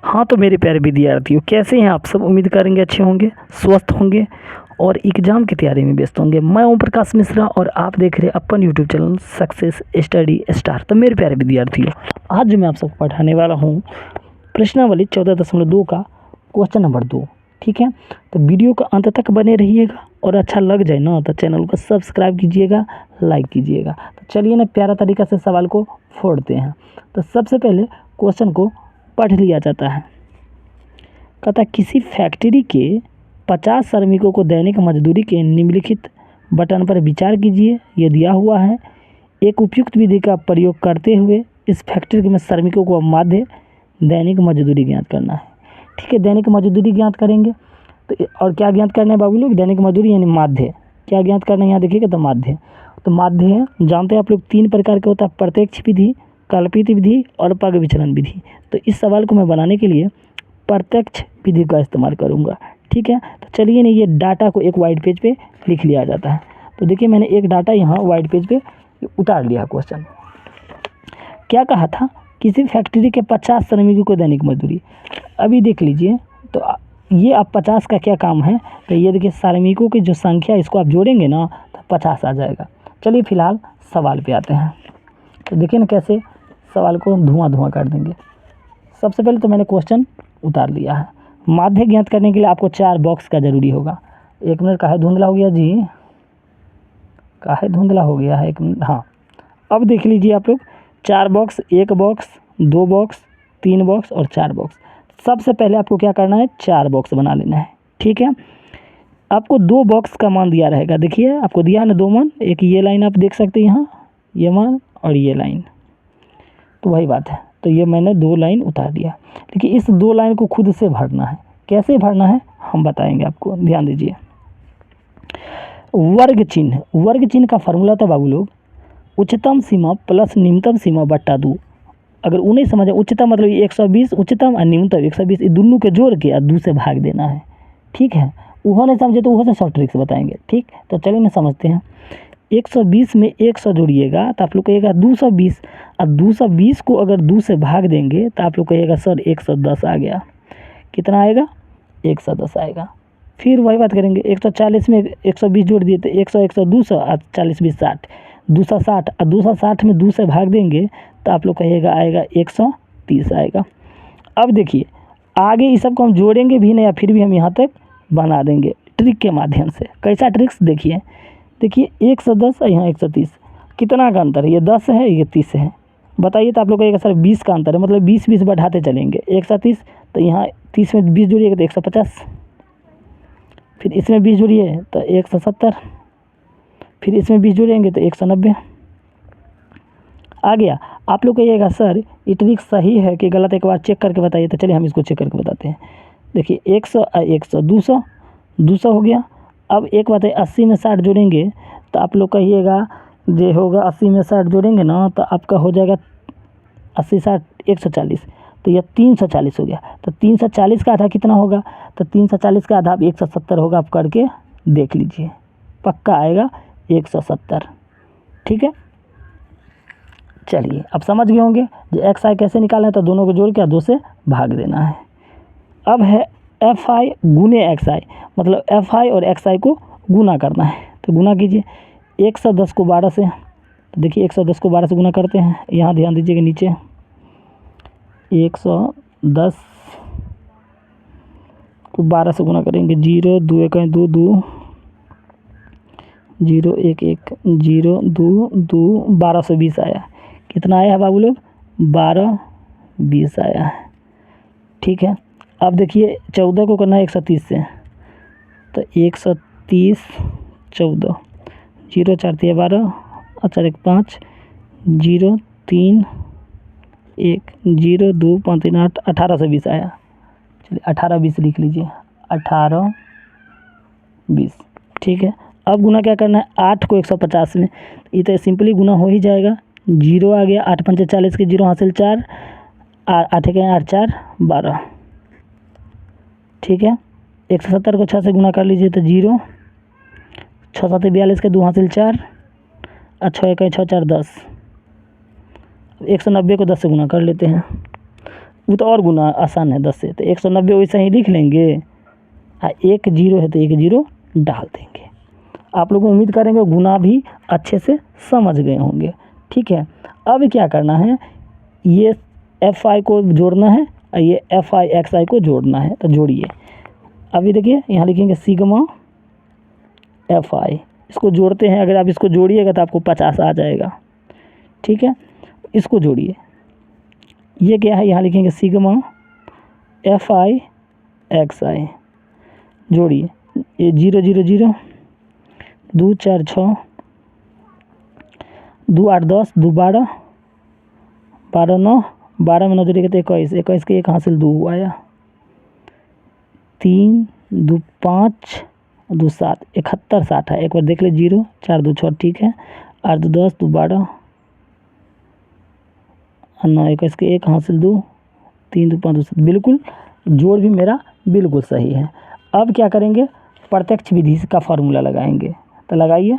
हाँ तो मेरे प्यारे विद्यार्थियों, कैसे हैं आप सब। उम्मीद करेंगे अच्छे होंगे, स्वस्थ होंगे और एग्ज़ाम की तैयारी में व्यस्त होंगे। मैं ओम प्रकाश मिश्रा और आप देख रहे हैं अपन YouTube channel success study star. तो मेरे प्यारे विद्यार्थियों, आज जो मैं आप सबको पढ़ाने वाला हूँ प्रश्नावली 14.2 का क्वेश्चन नंबर 2। ठीक है, तो वीडियो का अंत तक बने रहिएगा और अच्छा लग जाए ना तो चैनल को सब्सक्राइब कीजिएगा, लाइक कीजिएगा। तो चलिए ना प्यारा तरीका से सवाल को फोड़ते हैं। तो सबसे पहले क्वेश्चन को पढ़ लिया जाता है। कहता किसी फैक्ट्री के 50 श्रमिकों को दैनिक मजदूरी के निम्नलिखित बटन पर विचार कीजिए। यह दिया हुआ है। एक उपयुक्त विधि का प्रयोग करते हुए इस फैक्ट्री में श्रमिकों को माध्य दैनिक मजदूरी ज्ञात करना है। ठीक है, दैनिक मजदूरी ज्ञात करेंगे तो और क्या ज्ञात करना है बाबू लोग, दैनिक मजदूरी यानी माध्य। क्या ज्ञात करना है यहाँ देखिएगा, तो माध्य। तो माध्य जानते हैं आप लोग 3 प्रकार के होता है, प्रत्यक्ष विधि, कल्पित विधि और पग विचलन विधि। तो इस सवाल को मैं बनाने के लिए प्रत्यक्ष विधि का इस्तेमाल करूँगा। ठीक है, तो चलिए ना ये डाटा को एक वाइट पेज पे लिख लिया जाता है। तो देखिए मैंने एक डाटा यहाँ वाइट पेज पे उतार लिया। क्वेश्चन क्या कहा था, किसी फैक्ट्री के 50 श्रमिकों को दैनिक मजदूरी। अभी देख लीजिए, तो ये आप 50 का क्या काम है, तो ये देखिए श्रमिकों की जो संख्या इसको आप जोड़ेंगे ना तो 50 आ जाएगा। चलिए फिलहाल सवाल पे आते हैं। तो देखिए ना कैसे सवाल को धुआं कर देंगे। सबसे पहले तो मैंने क्वेश्चन उतार लिया है। माध्य ज्ञात करने के लिए आपको 4 बॉक्स का ज़रूरी होगा। 1 मिनट, काहे धुंधला हो गया जी, काहे धुंधला हो गया है, 1 मिनट। हाँ, अब देख लीजिए आप लोग 4 बॉक्स, 1 बॉक्स, 2 बॉक्स, 3 बॉक्स और 4 बॉक्स। सबसे पहले आपको क्या करना है, 4 बॉक्स बना लेना है। ठीक है, आपको 2 बॉक्स का मान दिया रहेगा। देखिए आपको दिया है ना 2 मान, एक ये लाइन आप देख सकते हैं यहाँ, ये मान और ये लाइन, तो वही बात है। तो ये मैंने 2 लाइन उतार दिया, लेकिन इस 2 लाइन को खुद से भरना है। कैसे भरना है हम बताएंगे आपको, ध्यान दीजिए। वर्ग चिन्ह का फार्मूला था बाबू लोग, उच्चतम सीमा प्लस निम्नतम सीमा बट्टा 2। अगर उन्हें समझे, उच्चतम मतलब 120 उच्चतम और न्यूनतम 120, ये दोनों के जोड़ के 2 से भाग देना है। ठीक है, वो नहीं समझे तो वो से सब ट्रिक्स बताएंगे। ठीक, तो चलिए ना समझते हैं। 120 में 100 जोड़िएगा तो आप लोग कहिएगा 220, और 220 को अगर 2 से भाग देंगे तो आप लोग कहिएगा सर 110 आ गया। कितना आएगा, 110 आएगा। फिर वही बात करेंगे, 140 में 120 जोड़ दिए तो 100 100 200 और 40 20 60, 260, और 260 में 2 से भाग देंगे तो आप लोग कहिएगा आएगा 130 आएगा। अब देखिए आगे इस सब को हम जोड़ेंगे भी नहीं या फिर भी हम यहाँ तक बना देंगे ट्रिक के माध्यम से। कैसा ट्रिक्स, देखिए 110 और यहाँ 130, कितना का अंतर है, ये 10 है ये 30 है। बताइए, तो आप लोग कहिएगा सर 20 का अंतर है, मतलब 20 बढ़ाते चलेंगे। 130 तो यहाँ 30 में 20 जोड़िएगा तो 150, फिर इसमें 20 जोड़िए तो 170, फिर इसमें 20 जोड़ेंगे तो 190 आ गया। आप लोग कहिएगा सर ये ट्रिक सही है कि गलत, एक बार चेक करके बताइए। तो चलिए हम इसको चेक करके बताते हैं। देखिए 100 100 200 हो गया। अब एक बात है, 80 में 60 जोड़ेंगे तो आप लोग कहिएगा जो होगा 80 में 60 जोड़ेंगे ना तो आपका हो जाएगा 80 60 140, तो यह 340 हो गया। तो 340 का आधा कितना होगा, तो 340 का आधा 170 होगा। आप करके देख लीजिए, पक्का आएगा 170। ठीक है, चलिए अब समझ गए होंगे जो एक्स आई कैसे निकालना है। तो दोनों को जोड़ के 2 से भाग देना है। अब है एफ आई गुने एक्स आई, मतलब एफ आई और एक्स आई को गुना करना है। तो गुना कीजिए 110 को 12 से। तो देखिए 110 को 12 से गुना करते हैं। यहाँ ध्यान दीजिएगा नीचे 110 को 12 से गुना करेंगे। 0 2 1 2 2 0 1 1 0 2 2 1220 आया। कितना आया है बाबू लोग, 1220 आया है। ठीक है, अब देखिए 14 को करना है 130 से। तो 130 14, 0 4 3 12 और 4 1 5, 0 3 1 0 2 5 3 8, 1820 आया। चलिए 1820 लिख लीजिए, 1820। ठीक है, अब गुना क्या करना है, 8 को 150 में, ये तो सिंपली गुना हो ही जाएगा। 0 आ गया, 8 5 40 के 0 हासिल 4, 8 1 8 4 12। ठीक है, 170 को 6 से गुना कर लीजिए तो 0, 6 7 42 के 2 हासिल 4 और 6 1 6 4 10। 190 को 10 से गुना कर लेते हैं वो तो और गुना आसान है 10 से, तो 190 वैसे ही लिख लेंगे। एक जीरो है तो एक जीरो डाल देंगे। आप लोग उम्मीद करेंगे गुना भी अच्छे से समझ गए होंगे। ठीक है, अब क्या करना है, ये एफ आई को जोड़ना है और ये एफ आई एक्स आई को जोड़ना है। तो जोड़िए, अभी देखिए यहाँ लिखेंगे सिग्मा एफ आई, इसको जोड़ते हैं। अगर आप इसको जोड़िएगा तो आपको 50 आ जाएगा। ठीक है, इसको जोड़िए, ये क्या है, यहाँ लिखेंगे सिग्मा एफ आई एक्स आई, जोड़िए, ये 0 0 0, 2 4 6, 2 8 10, 2 12, 12 9, 12 में 9 जोड़िएगा तो 21, 21 के एक हासिल 2 आया, 3 2 5 2 7, 71 60 है। एक बार देख ले, 0 4 2 6, ठीक है, 8 2 10, 2 12, 9 21 के एक हासिल 2, 3 2 5 2 7, बिल्कुल जोड़ भी मेरा बिल्कुल सही है। अब क्या करेंगे, प्रत्यक्ष विधि का फार्मूला लगाएंगे। तो लगाइए,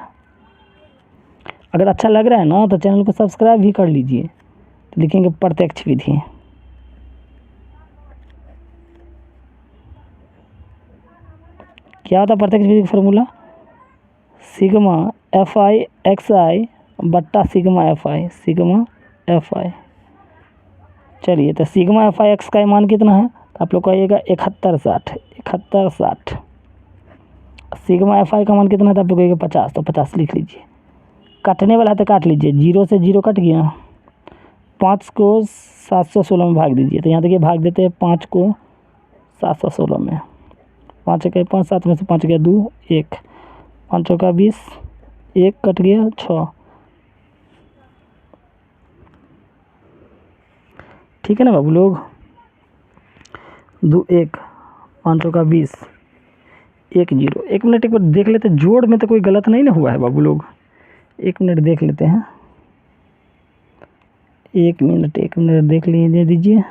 अगर अच्छा लग रहा है ना तो चैनल को सब्सक्राइब भी कर लीजिए। तो लिखेंगे प्रत्यक्ष विधि, क्या होता है प्रत्यक्ष विधि का formula, sigma f i x i बट्टा sigma f i, sigma f i. चलिए, तो सिग्मा एफ आई एक्स का मान कितना है, तो आप लोग कहिएगा 71 60, 71 60। सिग्मा एफ आई का मान कितना है, तो आप लोग कहिएगा 50, तो 50 लिख लीजिए। काटने वाला है तो काट लीजिए, 0 से 0 कट गया, 5 को 716 में भाग दीजिए। तो यहाँ देखिए भाग देते हैं 5 को 716 में, 5 एक 5, 7 में से 5 गया 2 1, 5 चौका 20, 1 कट गया 6। ठीक है ना बाबू लोग, 2 1, 5 चौका 20, 1 0। 1 मिनट एक बार देख लेते, जोड़ में तो कोई गलत नहीं ना हुआ है बाबू लोग, 1 मिनट देख लेते हैं, 1 मिनट देख लीजिए दीजिए।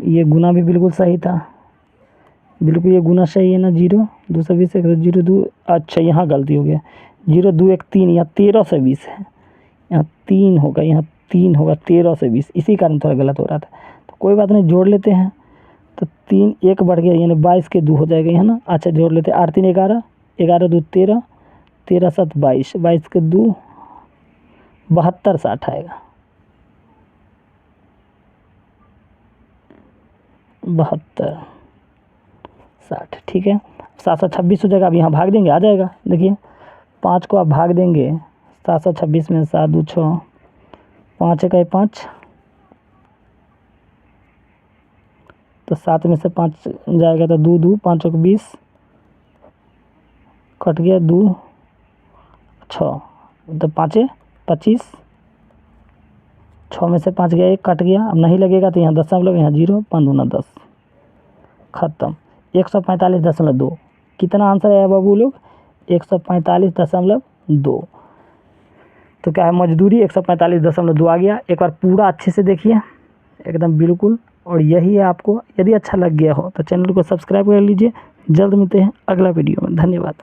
ये गुना भी बिल्कुल सही था, बिल्कुल ये गुना सही है ना, 0 220 0 2, अच्छा यहाँ गलती हो गया, 0 2 1 3, यहाँ 13 से 20 है, यहाँ 3 होगा, यहाँ 3 होगा, 13 से 20, इसी कारण थोड़ा गलत हो रहा था। तो कोई बात नहीं, जोड़ लेते हैं। तो 3 1 बढ़ गया, यानी 22 के 2 हो जाएगा, है ना। अच्छा जोड़ लेते हैं, 8 3 11, 11 2 13, 13 7 22, 22 के 2 72 60 आएगा, 72 60। ठीक है, 726 हो जाएगा। अब यहाँ भाग देंगे, आ जाएगा, देखिए 5 को आप भाग देंगे 726 में, 7 2 6, 5 1 5, तो 7 में से 5 जाएगा तो 2 2, 5 1 20, कट गया 2 6, तो 5 25, 6 में से 5 गया 1, कट गया। अब नहीं लगेगा तो यहाँ दशमलव, यहाँ 0, 5 दूना 10, ख़त्म। 145.2, कितना आंसर आया बाबू लोग, 145.2। तो क्या है, मजदूरी 145.2 आ गया। एक बार पूरा अच्छे से देखिए, एकदम बिल्कुल। और यही है, आपको यदि अच्छा लग गया हो तो चैनल को सब्सक्राइब कर लीजिए। जल्द मिलते हैं अगला वीडियो में, धन्यवाद।